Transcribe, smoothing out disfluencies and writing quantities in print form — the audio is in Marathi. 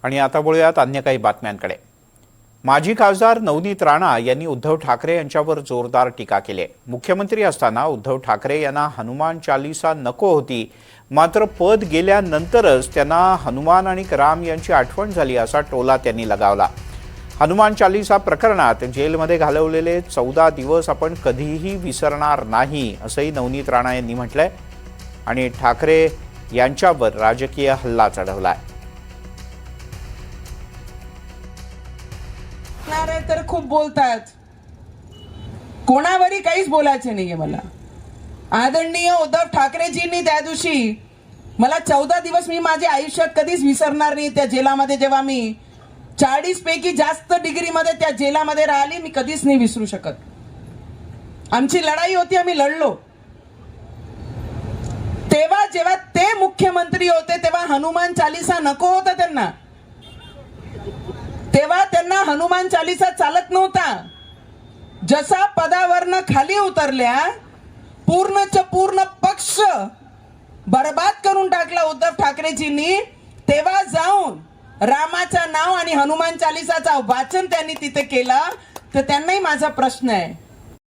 आणि आता बोलूयात अन्य काही बातम्यांकडे। माजी खासदार नवनीत राणा यांनी उद्धव ठाकरे यांच्यावर जोरदार टीका केली आहे। मुख्यमंत्री असताना उद्धव ठाकरे यांना हनुमान चालीसा नको होती, मात्र पद गेल्यानंतरच त्यांना हनुमान आणि राम यांची आठवण झाली असा टोला त्यांनी लगावला। हनुमान चालीसा प्रकरणात जेलमध्ये घालवलेले 14 दिवस आपण कधीही विसरणार नाही असंही नवनीत राणा यांनी म्हटलंय आणि ठाकरे यांच्यावर राजकीय हल्ला चढवलाय। तर खूप बोलतात, कोणावरही काहीच बोलायचं नाहीये मला। आदरणीय उद्धव ठाकरेजींनी त्या दिवशी मला 14 दिवस मी माझ्या आयुष्यात कधीच विसरणार नाही। त्या जेलामध्ये जेव्हा मी 40 पैकी जास्त डिग्रीमध्ये त्या जेलामध्ये राहिली, मी कधीच नाही विसरू शकत। आमची लढाई होती, आम्ही लढलो। तेव्हा जेव्हा ते मुख्यमंत्री होते तेव्हा हनुमान चालीसा नको होता त्यांना, तेव्हा त्यांना हनुमान चालीसा चालत नव्हता। जसा पदावरनं खाली उतरल्या पूर्णच्या पूर्ण पक्ष बरबाद करून टाकला उद्धव ठाकरेजींनी, तेव्हा जाऊन रामाचं नाव आणि हनुमान चालीसाचं वाचन त्यांनी तिथे केलं। तर त्यांनाही माझा प्रश्न आहे,